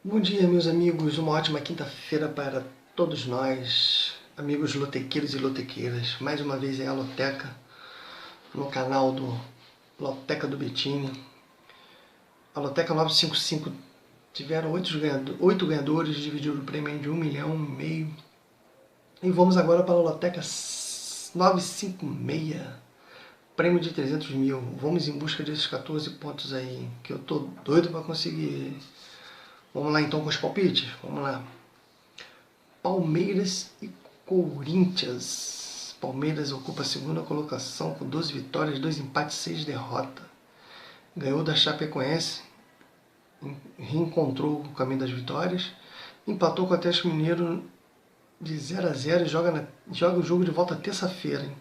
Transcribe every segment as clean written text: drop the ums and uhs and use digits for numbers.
Bom dia, meus amigos. Uma ótima quinta-feira para todos nós, amigos lotequeiros e lotequeiras. Mais uma vez é a Loteca, no canal do Loteca do Bettini. A Loteca 955 tiveram 8 ganhadores, dividiram o prêmio de 1,5 milhão. E vamos agora para a Loteca 956, prêmio de 300 mil. Vamos em busca desses 14 pontos aí, que eu tô doido para conseguir. Vamos lá então com os palpites? Vamos lá. Palmeiras e Corinthians. Palmeiras ocupa a segunda colocação com 12 vitórias, 2 empates, 6 derrotas. Ganhou da Chapecoense, reencontrou o caminho das vitórias. Empatou com o Atlético Mineiro de 0-0 e joga o jogo de volta terça-feira.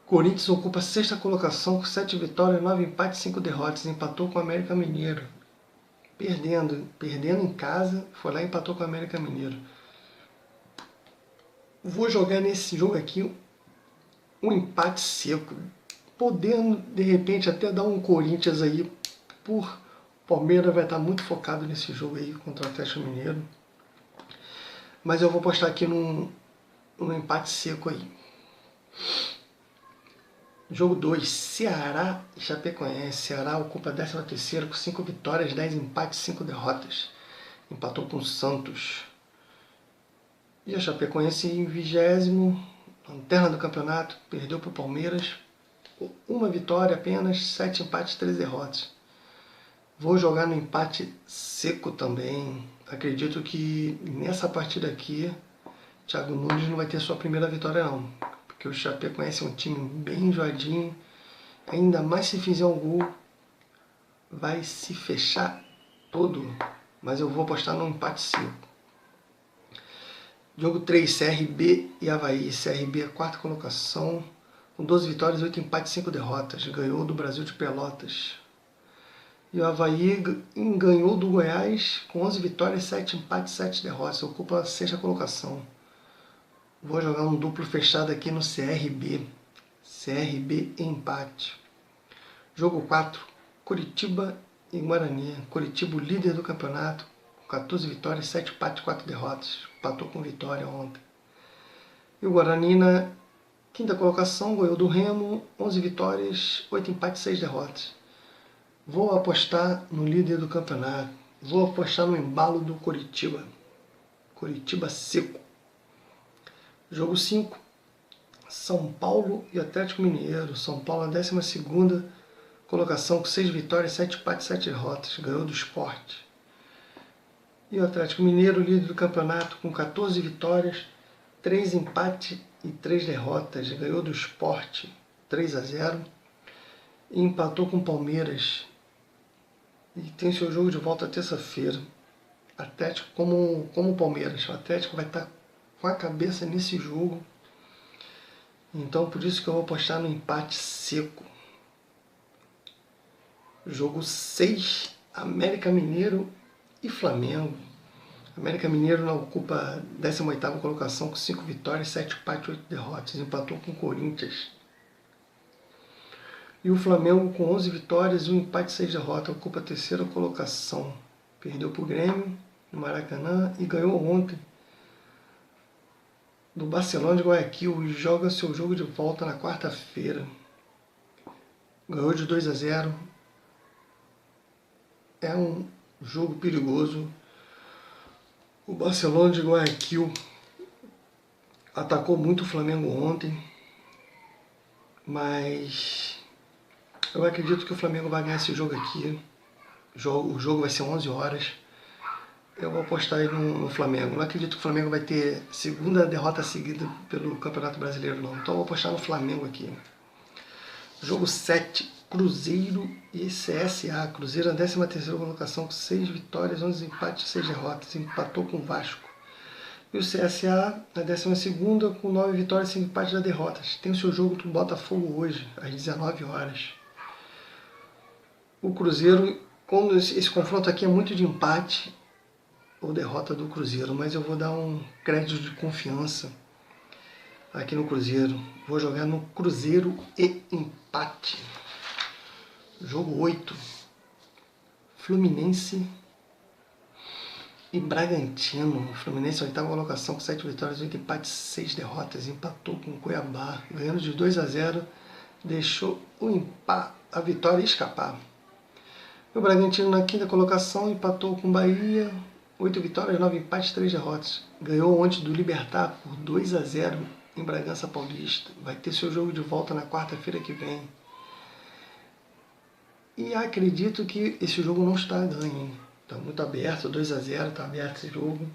Corinthians ocupa a sexta colocação com 7 vitórias, 9 empates, 5 derrotas. Empatou com o América Mineiro. Perdendo em casa, foi lá e empatou com o América Mineiro. Vou jogar nesse jogo aqui um empate seco, podendo de repente até dar um Corinthians aí, por Palmeiras vai estar muito focado nesse jogo aí contra o Atlético Mineiro. Mas eu vou apostar aqui num empate seco aí. Jogo 2, Ceará e Chapecoense. Ceará ocupa a 13ª com 5 vitórias, 10 empates, 5 derrotas. Empatou com o Santos. E a Chapecoense em 20º, lanterna do campeonato, perdeu para o Palmeiras. 1 vitória apenas, 7 empates, 3 derrotas. Vou jogar no empate seco também. Acredito que nessa partida aqui, Thiago Nunes não vai ter sua primeira vitória não. Porque o Chapecoense é um time bem enjoadinho, ainda mais se fizer um gol, vai se fechar todo. Mas eu vou apostar no empate seco. Jogo 3, CRB e Avaí. CRB é a 4ª colocação, com 12 vitórias, 8 empates, 5 derrotas. Ganhou do Brasil de Pelotas. E o Avaí ganhou do Goiás com 11 vitórias, 7 empates, 7 derrotas. Ocupa a 6ª colocação. Vou jogar um duplo fechado aqui no CRB. CRB empate. Jogo 4, Curitiba e Guarani. Curitiba, o líder do campeonato, com 14 vitórias, 7 empates, 4 derrotas. Empatou com vitória ontem. E o Guarani na 5ª colocação, ganhou do Remo, 11 vitórias, 8 empates, 6 derrotas. Vou apostar no líder do campeonato. Vou apostar no embalo do Curitiba. Curitiba seco. Jogo 5, São Paulo e Atlético Mineiro. São Paulo na 12ª colocação com 6 vitórias, 7 empates, 7 derrotas. Ganhou do Sport. E o Atlético Mineiro, líder do campeonato, com 14 vitórias, 3 empates e 3 derrotas. Ganhou do Sport 3-0 e empatou com o Palmeiras. E tem seu jogo de volta terça-feira. Atlético como o Palmeiras. O Atlético vai estar com a cabeça nesse jogo. Então por isso que eu vou apostar no empate seco. Jogo 6, América Mineiro e Flamengo. América Mineiro não ocupa a 18ª colocação com 5 vitórias, 7 empates, 8 derrotas. Empatou com o Corinthians. E o Flamengo com 11 vitórias, 1 empate, 6 derrotas. Ocupa a 3ª colocação. Perdeu para o Grêmio no Maracanã e ganhou ontem do Barcelona de Guayaquil. E joga seu jogo de volta na quarta-feira. Ganhou de 2-0. É um jogo perigoso. O Barcelona de Guayaquil atacou muito o Flamengo ontem, mas eu acredito que o Flamengo vai ganhar esse jogo aqui. O jogo vai ser 11 horas. Eu vou apostar aí no Flamengo. Não acredito que o Flamengo vai ter segunda derrota seguida pelo Campeonato Brasileiro, não. Então eu vou apostar no Flamengo aqui. Jogo 7, Cruzeiro e CSA. Cruzeiro na 13ª colocação com 6 vitórias, 11 empates, 6 derrotas. Empatou com o Vasco. E o CSA na 12ª com 9 vitórias, 5 empates e derrotas. Tem o seu jogo do Botafogo hoje, às 19 horas. O Cruzeiro, como esse confronto aqui é muito de empate ou derrota do Cruzeiro, mas eu vou dar um crédito de confiança aqui no Cruzeiro. Vou jogar no Cruzeiro e empate. Jogo 8, Fluminense e Bragantino. O Fluminense, oitava colocação, com 7 vitórias, 8 empates, 6 derrotas. Empatou com o Cuiabá, ganhando de 2-0. Deixou a vitória escapar. O Bragantino, na quinta colocação, empatou com o Bahia. 8 vitórias, 9 empates, 3 derrotas. Ganhou ontem do Libertad por 2-0 em Bragança Paulista. Vai ter seu jogo de volta na quarta-feira que vem. E acredito que esse jogo não está ganho. Está muito aberto, 2-0, está aberto esse jogo.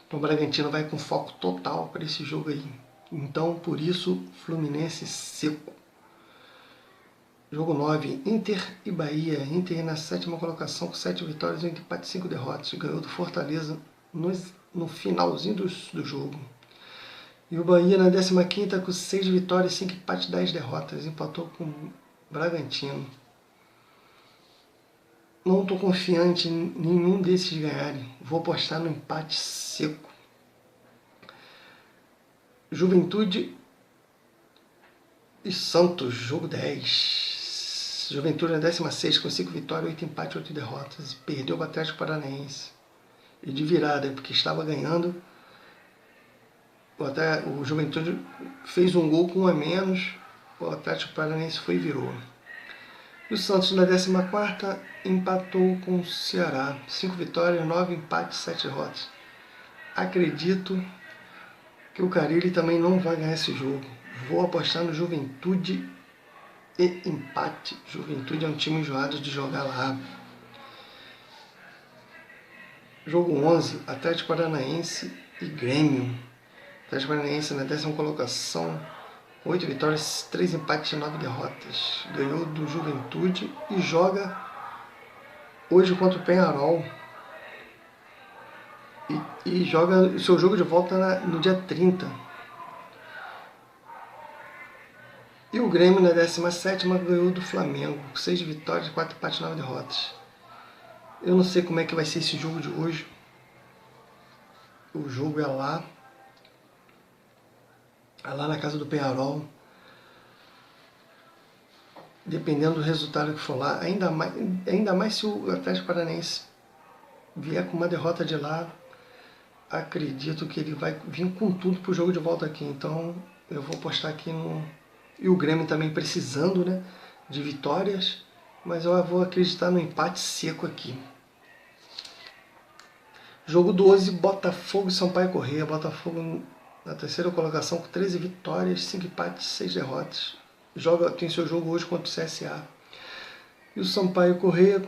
Então o Bragantino vai com foco total para esse jogo aí. Então, por isso, Fluminense seco. Jogo 9, Inter e Bahia. Inter na sétima colocação com 7 vitórias, 8 empates, 5 derrotas. Ganhou do Fortaleza no finalzinho do jogo. E o Bahia na 15ª com 6 vitórias, 5 empates, 10 derrotas. Empatou com o Bragantino. Não estou confiante em nenhum desses ganharem. Vou apostar no empate seco. Juventude e Santos, jogo 10. Juventude na 16ª com 5 vitórias, 8 empates, 8 derrotas. Perdeu o Atlético Paranaense. E de virada, porque estava ganhando. O Juventude fez um gol com 1 a menos. O Atlético Paranaense foi e virou. E o Santos na 14ª empatou com o Ceará. 5 vitórias, 9 empates, 7 derrotas. Acredito que o Carille também não vai ganhar esse jogo. Vou apostar no Juventude e empate. Juventude é um time enjoado de jogar lá. Jogo 11, Atlético Paranaense e Grêmio. Atlético Paranaense na 10ª colocação, 8 vitórias, 3 empates e 9 derrotas. Ganhou do Juventude e joga hoje contra o Peñarol. E joga o seu jogo de volta no dia 30. E o Grêmio na 17ª ganhou do Flamengo. 6 vitórias, 4 empates e 9 derrotas. Eu não sei como é que vai ser esse jogo de hoje. O jogo é lá na casa do Peñarol. Dependendo do resultado que for lá, ainda mais se o Atlético Paranaense vier com uma derrota de lá, acredito que ele vai vir com tudo para o jogo de volta aqui. Então eu vou apostar aqui no... E o Grêmio também precisando, né, de vitórias, mas eu vou acreditar no empate seco aqui. Jogo 12, Botafogo e Sampaio Corrêa. Botafogo na 3ª colocação com 13 vitórias, 5 empates, 6 derrotas. Tem seu jogo hoje contra o CSA. E o Sampaio Corrêa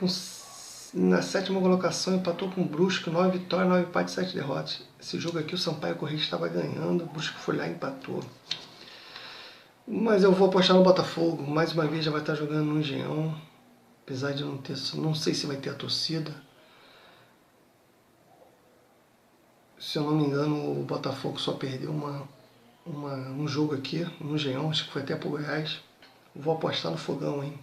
na 7ª colocação empatou com o Brusque, 9 vitórias, 9 empates, 7 derrotas. Esse jogo aqui o Sampaio Corrêa estava ganhando, o Brusque foi lá e empatou. Mas eu vou apostar no Botafogo, mais uma vez já vai estar jogando no Engenhão, apesar de não sei se vai ter a torcida. Se eu não me engano, o Botafogo só perdeu um jogo aqui no Engenhão, acho que foi até pro Goiás. Vou apostar no Fogão, hein?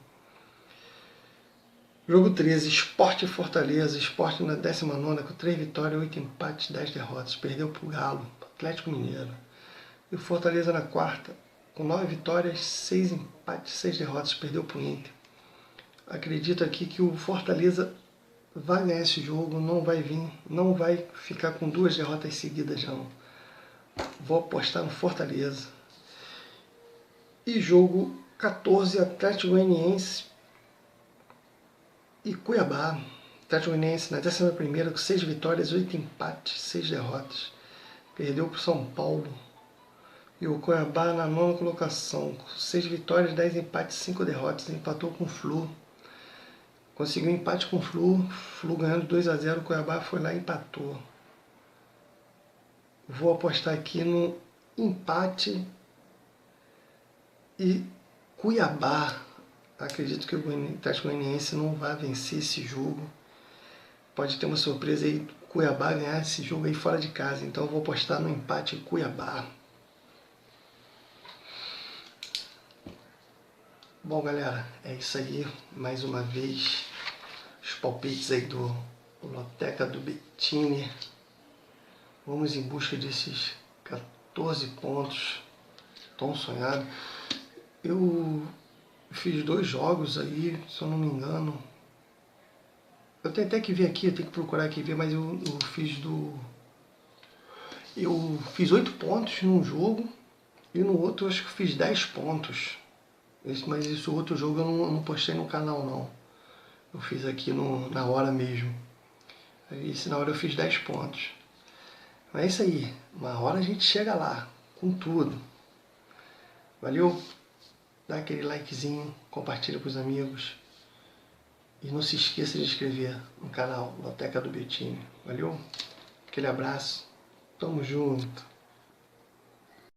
Jogo 13, Sport e Fortaleza. Sport na 19ª com 3 vitórias, 8 empates, 10 derrotas. Perdeu pro Galo, Atlético Mineiro. E o Fortaleza na 4ª com 9 vitórias, 6 empates, 6 derrotas. Perdeu pro Inter. Acredito aqui que o Fortaleza vai ganhar esse jogo, não vai ficar com 2 derrotas seguidas não. Vou apostar no Fortaleza. E jogo 14, Atlético Goianiense e Cuiabá. Atlético Goianiense na 11ª com 6 vitórias, 8 empates, 6 derrotas. Perdeu para o São Paulo. E o Cuiabá na 9ª colocação, com 6 vitórias, 10 empates, 5 derrotas. Empatou com o Flu. Conseguiu um empate com o Flu ganhando 2-0, o Cuiabá foi lá e empatou. Vou apostar aqui no empate e Cuiabá. Acredito que o Atlético Goianiense não vai vencer esse jogo. Pode ter uma surpresa aí, Cuiabá ganhar esse jogo aí fora de casa. Então eu vou apostar no empate Cuiabá. Bom, galera, é isso aí. Mais uma vez, os palpites aí do Loteca do Bettini. Vamos em busca desses 14 pontos tão sonhados. Eu fiz 2 jogos aí, se eu não me engano. Eu tenho até que ver aqui, eu tenho que procurar aqui ver, mas eu fiz Eu fiz 8 pontos num jogo e no outro eu acho que fiz 10 pontos. Mas esse outro jogo eu não postei no canal não. Eu fiz aqui na hora mesmo. Esse na hora eu fiz 10 pontos. Mas é isso aí. Uma hora a gente chega lá, com tudo. Valeu? Dá aquele likezinho, compartilha com os amigos. E não se esqueça de inscrever no canal Loteca do Betinho. Valeu? Aquele abraço. Tamo junto.